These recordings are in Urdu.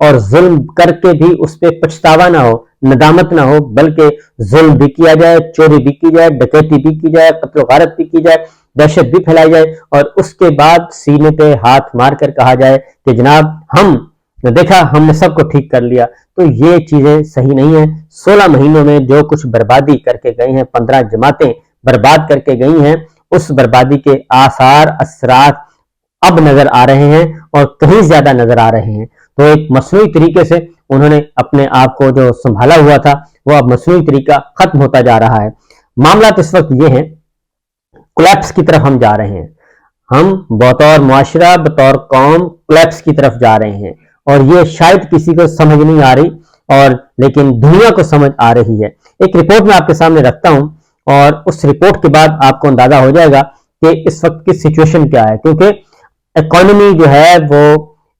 اور ظلم کر کے بھی اس پہ پچھتاوا نہ ہو، ندامت نہ ہو، بلکہ ظلم بھی کیا جائے، چوری بھی کی جائے، ڈکیتی بھی کی جائے، قتل و غارت بھی کی جائے، دہشت بھی پھیلائی جائے، اور اس کے بعد سینے پہ ہاتھ مار کر کہا جائے کہ جناب ہم نے سب کو ٹھیک کر لیا، تو یہ چیزیں صحیح نہیں ہیں۔ 16 مہینوں میں جو کچھ بربادی کر کے گئی ہیں، 15 جماعتیں برباد کر کے گئی ہیں، اس بربادی کے آثار اثرات اب نظر آ رہے ہیں اور کہیں زیادہ نظر آ رہے ہیں۔ تو ایک مصنوعی طریقے سے انہوں نے اپنے آپ کو جو سنبھالا ہوا تھا وہ اب مصنوعی طریقہ ختم ہوتا جا رہا ہے۔ معاملات اس وقت یہ ہیں، کولیپس کی طرف ہم جا رہے ہیں، ہم بطور معاشرہ بطور قوم کولیپس کی طرف جا رہے ہیں، اور یہ شاید کسی کو سمجھ نہیں آ رہی، اور لیکن دنیا کو سمجھ آ رہی ہے۔ ایک رپورٹ میں آپ کے سامنے رکھتا ہوں، اور اس رپورٹ کے بعد آپ کو اندازہ ہو جائے گا کہ اس وقت کی سچویشن کیا ہے، کیونکہ اکانومی جو ہے وہ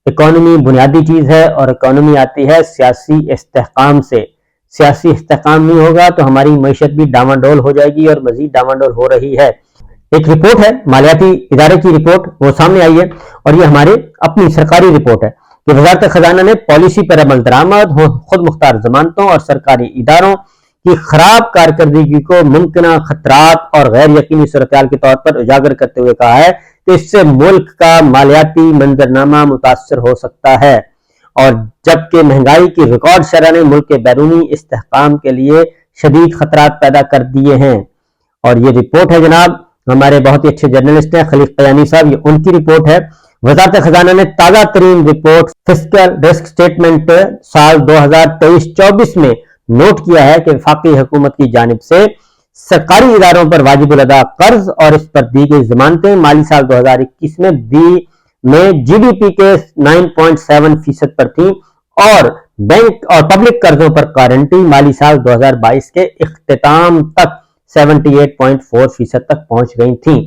اکانومی بنیادی چیز ہے، اور اکانومی آتی ہے سیاسی استحکام سے۔ سیاسی استحکام نہیں ہوگا تو ہماری معیشت بھی ڈاواڈول ہو جائے گی، اور مزید ڈاواڈول ہو رہی ہے۔ ایک رپورٹ ہے مالیاتی ادارے کی رپورٹ، وہ سامنے آئی ہے، اور یہ ہمارے اپنی سرکاری رپورٹ ہے کہ وزارت خزانہ نے پالیسی پر عمل درآمد، خود مختار ضمانتوں اور سرکاری اداروں کی خراب کارکردگی کو ممکنہ خطرات اور غیر یقینی صورتحال کے طور پر اجاگر کرتے ہوئے کہا ہے کہ اس سے ملک کا مالیاتی منظرنامہ متاثر ہو سکتا ہے، اور جبکہ مہنگائی کی ریکارڈ شرح نے ملک کے بیرونی استحکام کے لیے شدید خطرات پیدا کر دیے ہیں۔ اور یہ رپورٹ ہے جناب، ہمارے بہت ہی اچھے جرنلسٹ ہیں خلیق قیانی صاحب، یہ ان کی رپورٹ ہے۔ وزارت خزانہ نے تازہ ترین رپورٹ فسکل رسک سٹیٹمنٹ سال 2023-24 میں نوٹ کیا ہے کہ وفاقی حکومت کی جانب سے سرکاری اداروں پر واجب الادا قرض اور اس پر دی گئی ضمانتیں مالی سال 2021 میں جی ڈی پی کے 9.7% پر تھیں، اور بینک اور پبلک قرضوں پر گارنٹی مالی سال 2022 کے اختتام تک 78.4% تک پہنچ گئی تھیں۔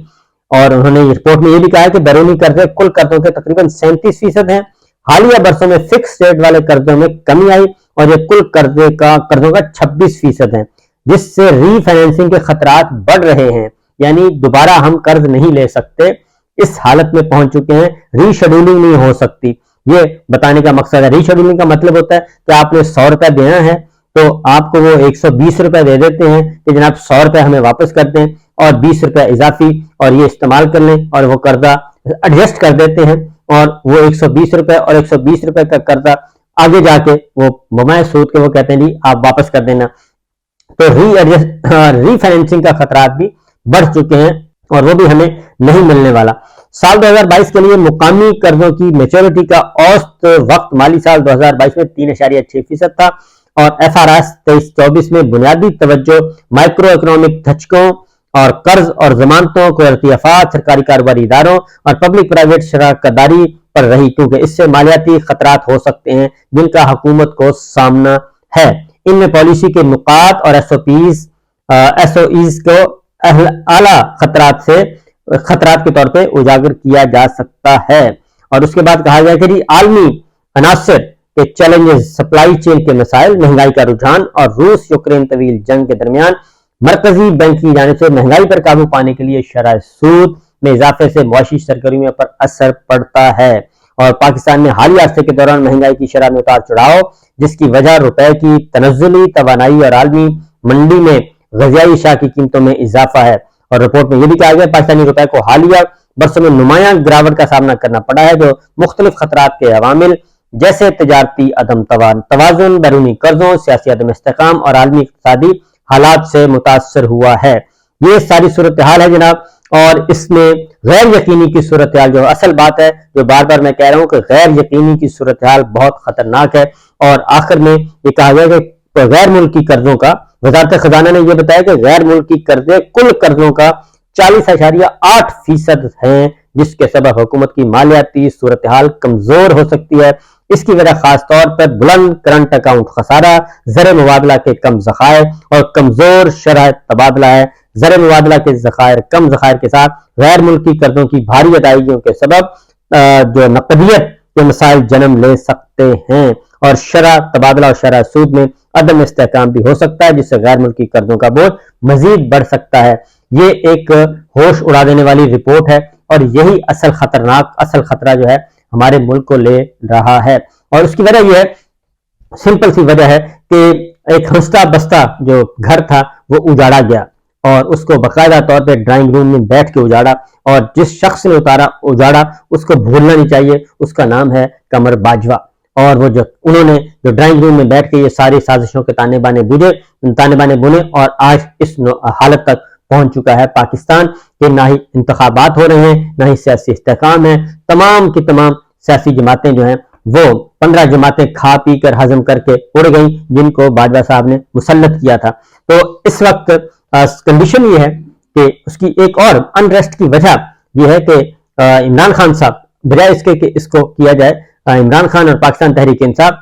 اور انہوں نے رپورٹ میں یہ بھی کہا ہے کہ بیرونی قرضے کل قرضوں کے تقریباً 37% ہیں۔ حالیہ برسوں میں فکس ریٹ والے قرضوں میں کمی آئی، اور یہ کل قرضوں کا 26% ہے، جس سے ری فائنینسنگ کے خطرات بڑھ رہے ہیں، یعنی دوبارہ ہم قرض نہیں لے سکتے، اس حالت میں پہنچ چکے ہیں، ری شیڈولنگ نہیں ہو سکتی۔ یہ بتانے کا مقصد ہے، ری شیڈولنگ کا مطلب ہوتا ہے کہ آپ نے 100 روپے دینا ہے تو آپ کو وہ 120 روپے دے دیتے ہیں کہ جناب 100 روپے ہمیں واپس کر دیں، اور 20 روپے اضافی اور یہ استعمال کر لیں، اور وہ قرضہ ایڈجسٹ کر دیتے ہیں، اور وہ 120 روپے اور 120 روپے کا قرضہ آگے جا کے وہ مماثل سود کے وہ کہتے ہیں جی آپ واپس کر دینا۔ تو ری فائنینسنگ کا خطرات بھی بڑھ چکے ہیں، اور وہ بھی ہمیں نہیں ملنے والا۔ سال 2022 کے لیے مقامی قرضوں کی میچورٹی کا اوسط وقت مالی سال 2022 میں 3.6% تھا، اور ایف آر ایس 23-24 میں بنیادی توجہ مائکرو اکنامک دھچکوں اور قرض اور ضمانتوں، قدرتی آفات، سرکاری کاروباری اداروں اور پبلک پرائیویٹ شراکت داری پر رہی، کیونکہ اس سے مالیاتی خطرات ہو سکتے ہیں جن کا حکومت کو سامنا ہے۔ ان میں پالیسی کے نکات اور ایس او ایز کو اعلیٰ خطرات کے طور پہ اجاگر کیا جا سکتا ہے۔ اور اس کے بعد کہا گیا کہ جی عالمی عناصر کے چیلنجز، سپلائی چین کے مسائل، مہنگائی کا رجحان اور روس یوکرین طویل جنگ کے درمیان مرکزی بینک کی جانب سے مہنگائی پر قابو پانے کے لیے شرح سود میں اضافے سے معاشی سرگرمیوں پر اثر پڑتا ہے، اور پاکستان میں حالیہ عرصے کے دوران مہنگائی کی شرح میں اتار چڑھاؤ، جس کی وجہ روپے کی تنزلی توانائی اور عالمی منڈی میں غذائی اشیاء کی قیمتوں میں اضافہ ہے۔ اور رپورٹ میں یہ بھی کہا گیا پاکستانی روپے کو حالیہ برسوں میں نمایاں گراوٹ کا سامنا کرنا پڑا ہے، جو مختلف خطرات کے عوامل جیسے تجارتی عدم توازن، بیرونی قرضوں، سیاسی عدم استحکام اور عالمی اقتصادی حالات سے متاثر ہوا ہے۔ یہ ساری صورتحال ہے جناب، اور اس میں غیر یقینی کی صورتحال جو اصل بات ہے، جو بار بار میں کہہ رہا ہوں کہ غیر یقینی کی صورتحال بہت خطرناک ہے۔ اور آخر میں یہ کہا گیا کہ غیر ملکی قرضوں کا، وزارت خزانہ نے یہ بتایا کہ غیر ملکی قرضے کل قرضوں کا 40.8% ہیں، جس کے سبب حکومت کی مالیاتی صورتحال کمزور ہو سکتی ہے۔ اس کی وجہ خاص طور پر بلند کرنٹ اکاؤنٹ خسارہ، زر مبادلہ کے کم ذخائر اور کمزور شرح تبادلہ ہے۔ زر مبادلہ کے کم ذخائر کے ساتھ غیر ملکی قرضوں کی بھاری ادائیگیوں کے سبب جو نقدیت کے مسائل جنم لے سکتے ہیں، اور شرح تبادلہ اور شرح سود میں عدم استحکام بھی ہو سکتا ہے، جس سے غیر ملکی قرضوں کا بوجھ مزید بڑھ سکتا ہے۔ یہ ایک ہوش اڑا دینے والی رپورٹ ہے، اور یہی اصل خطرہ جو ہے ہمارے ملک کو لے رہا ہے۔ اور اس کی وجہ یہ ہے، سمپل سی وجہ ہے کہ ایک ہنستا بستا جو گھر تھا وہ اجاڑا گیا، اور اس کو باقاعدہ طور پہ ڈرائنگ روم میں بیٹھ کے اجاڑا، اور جس شخص نے اجاڑا اس کو بھولنا نہیں چاہیے، اس کا نام ہے قمر باجوہ۔ اور وہ انہوں نے جو ڈرائنگ روم میں بیٹھ کے یہ ساری سازشوں کے تانے بانے بنے، اور آج اس حالت تک پہنچ چکا ہے پاکستان کہ نہ ہی انتخابات ہو رہے ہیں، نہ ہی سیاسی استحکام ہے، تمام کی تمام سیاسی جماعتیں جو ہیں وہ 15 جماعتیں کھا پی کر ہضم کر کے اڑ گئیں جن کو باجوہ صاحب نے مسلط کیا تھا۔ تو اس وقت کنڈیشن یہ ہے کہ اس کی ایک اور انریسٹ کی وجہ یہ ہے کہ عمران خان صاحب بجائے اس کے کہ اس کو کیا جائے، عمران خان اور پاکستان تحریک انصاف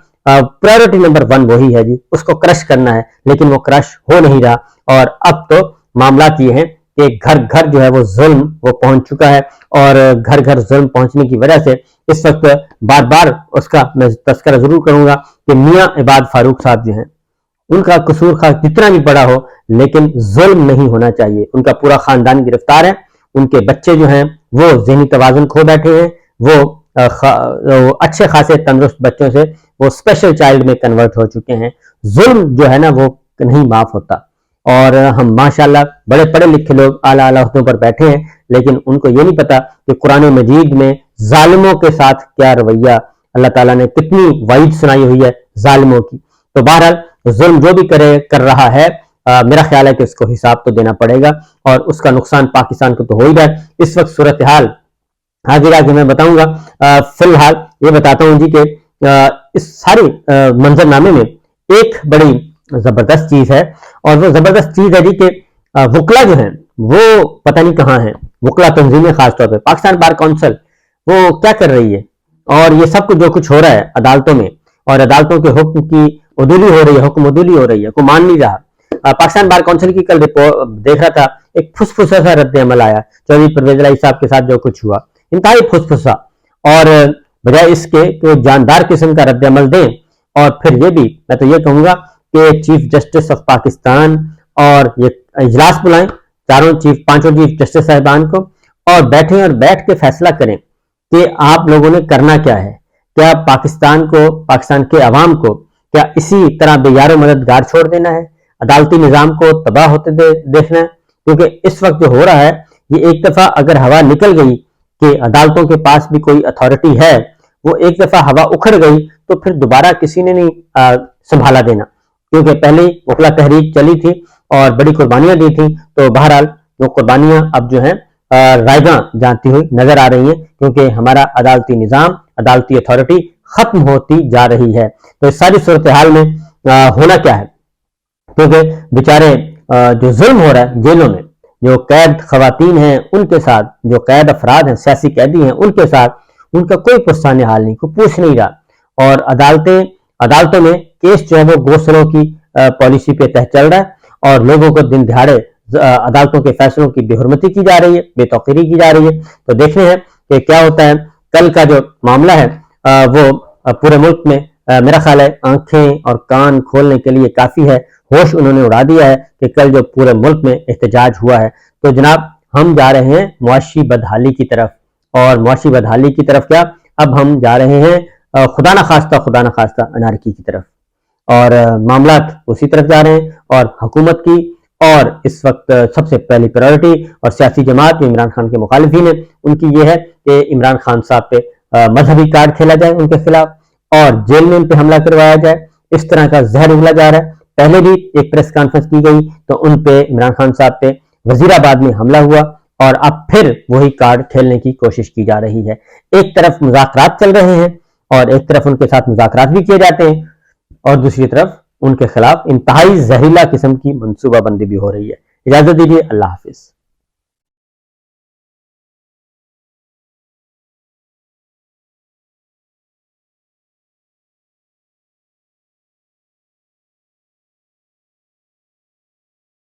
پرائیورٹی نمبر 1 وہی ہے جی، اس کو کرش کرنا ہے، لیکن وہ کرش ہو نہیں رہا، اور اب تو معاملات یہ ہیں کہ گھر گھر جو ہے وہ ظلم وہ پہنچ چکا ہے، اور گھر گھر ظلم پہنچنے کی وجہ سے اس وقت بار بار اس کا میں تذکرہ ضرور کروں گا کہ میاں عباد فاروق صاحب جو ہیں ان کا قصور خواہ کتنا بھی بڑا ہو لیکن ظلم نہیں ہونا چاہیے۔ ان کا پورا خاندان گرفتار ہے، ان کے بچے جو ہیں وہ ذہنی توازن کھو بیٹھے ہیں، وہ اچھے خاصے تندرست بچوں سے وہ اسپیشل چائلڈ میں کنورٹ ہو چکے ہیں۔ ظلم جو ہے نا وہ نہیں معاف ہوتا، اور ہم ماشاءاللہ بڑے پڑھے لکھے لوگ اعلیٰ اعلیٰ عہدوں پر بیٹھے ہیں، لیکن ان کو یہ نہیں پتا کہ قرآن مجید میں ظالموں کے ساتھ کیا رویہ اللہ تعالیٰ نے کتنی وعید سنائی ہوئی ہے ظالموں کی۔ تو بہرحال ظلم جو بھی کر رہا ہے، میرا خیال ہے کہ اس کو حساب تو دینا پڑے گا، اور اس کا نقصان پاکستان کو تو ہو ہی رہا ہے۔ اس وقت صورتحال آگے جا کے میں بتاؤں گا، فی الحال یہ بتاتا ہوں جی کہ اس سارے منظر نامے میں ایک بڑی زبردست چیز ہے، اور وہ زبردست چیز ہے جی کہ وکلا جو ہیں وہ پتہ نہیں کہاں ہیں، وکلا تنظیمیں خاص طور پہ پاکستان بار کونسل وہ کیا کر رہی ہے، اور یہ سب کچھ جو کچھ ہو رہا ہے عدالتوں میں، اور عدالتوں کے حکم کی عدولی ہو رہی ہے، حکم عدولی ہو رہی ہے، کوئی مان نہیں رہا۔ پاکستان بار کونسل کی کل دیکھ رہا تھا، ایک پھسپھسا سا رد عمل آیا چودھری پرویز الہی صاحب کے ساتھ جو کچھ ہوا، انتہائی پھسپھسا، اور بجائے اس کے کہ وہ جاندار قسم کا رد عمل دیں، اور پھر یہ بھی میں تو یہ کہوں گا کہ چیف جسٹس آف پاکستان اور یہ اجلاس بلائیں پانچوں چیف جسٹس صاحبان کو، اور بیٹھیں اور بیٹھ کے فیصلہ کریں کہ آپ لوگوں نے کرنا کیا ہے، کیا پاکستان کے عوام کو کیا اسی طرح بے یار و مددگار چھوڑ دینا ہے، عدالتی نظام کو تباہ ہوتے دیکھنا ہے؟ کیونکہ اس وقت جو ہو رہا ہے یہ ایک دفعہ اگر ہوا نکل گئی کہ عدالتوں کے پاس بھی کوئی اتھارٹی ہے، وہ ایک دفعہ ہوا اکھڑ گئی تو پھر دوبارہ کسی نے نہیں سنبھالا دینا، کیونکہ پہلے وکلا تحریک چلی تھی اور بڑی قربانیاں دی تھیں، تو بہرحال وہ قربانیاں اب جو ہیں رائگاں جانتی ہوئی نظر آ رہی ہیں، کیونکہ ہمارا عدالتی نظام، عدالتی اتھارٹی ختم ہوتی جا رہی ہے۔ تو اس ساری صورتحال میں ہونا کیا ہے، کیونکہ بیچارے جو ظلم ہو رہا ہے جیلوں میں، جو قید خواتین ہیں ان کے ساتھ، جو قید افراد ہیں، سیاسی قیدی ہیں ان کے ساتھ، ان کا کوئی پرسان حال نہیں، کوئی پوچھ نہیں رہا، اور عدالتوں میں کیس جو ہے وہ گوسلوں کی پالیسی پہ تحت چل رہا ہے، اور لوگوں کو دن دہاڑے عدالتوں کے فیصلوں کی بے حرمتی کی جا رہی ہے، بے توقیری کی جا رہی ہے۔ تو دیکھنے ہیں کہ کیا ہوتا ہے۔ کل کا جو معاملہ ہے وہ پورے ملک میں میرا خیال ہے آنکھیں اور کان کھولنے کے لیے کافی ہے، ہوش انہوں نے اڑا دیا ہے کہ کل جو پورے ملک میں احتجاج ہوا ہے۔ تو جناب ہم جا رہے ہیں معاشی بدحالی کی طرف، اور معاشی بدحالی کی طرف کیا، اب ہم جا رہے ہیں خدا نخواستہ انارکی کی طرف، اور معاملات اسی طرف جا رہے ہیں، اور حکومت کی اور اس وقت سب سے پہلی پرائیورٹی اور سیاسی جماعت جو عمران خان کے مخالفین ہیں ان کی یہ ہے کہ عمران خان صاحب پہ مذہبی کارڈ کھیلا جائے ان کے خلاف، اور جیل میں ان پہ حملہ کروایا جائے۔ اس طرح کا زہر اگلا جا رہا ہے۔ پہلے بھی ایک پریس کانفرنس کی گئی تو ان پہ عمران خان صاحب پہ وزیر آباد میں حملہ ہوا، اور اب پھر وہی کارڈ کھیلنے کی کوشش کی جا رہی ہے۔ ایک طرف مذاکرات چل رہے ہیں اور ایک طرف ان کے ساتھ مذاکرات بھی کیے جاتے ہیں، اور دوسری طرف ان کے خلاف انتہائی زہریلا قسم کی منصوبہ بندی بھی ہو رہی ہے۔ اجازت دیجیے، اللہ حافظ۔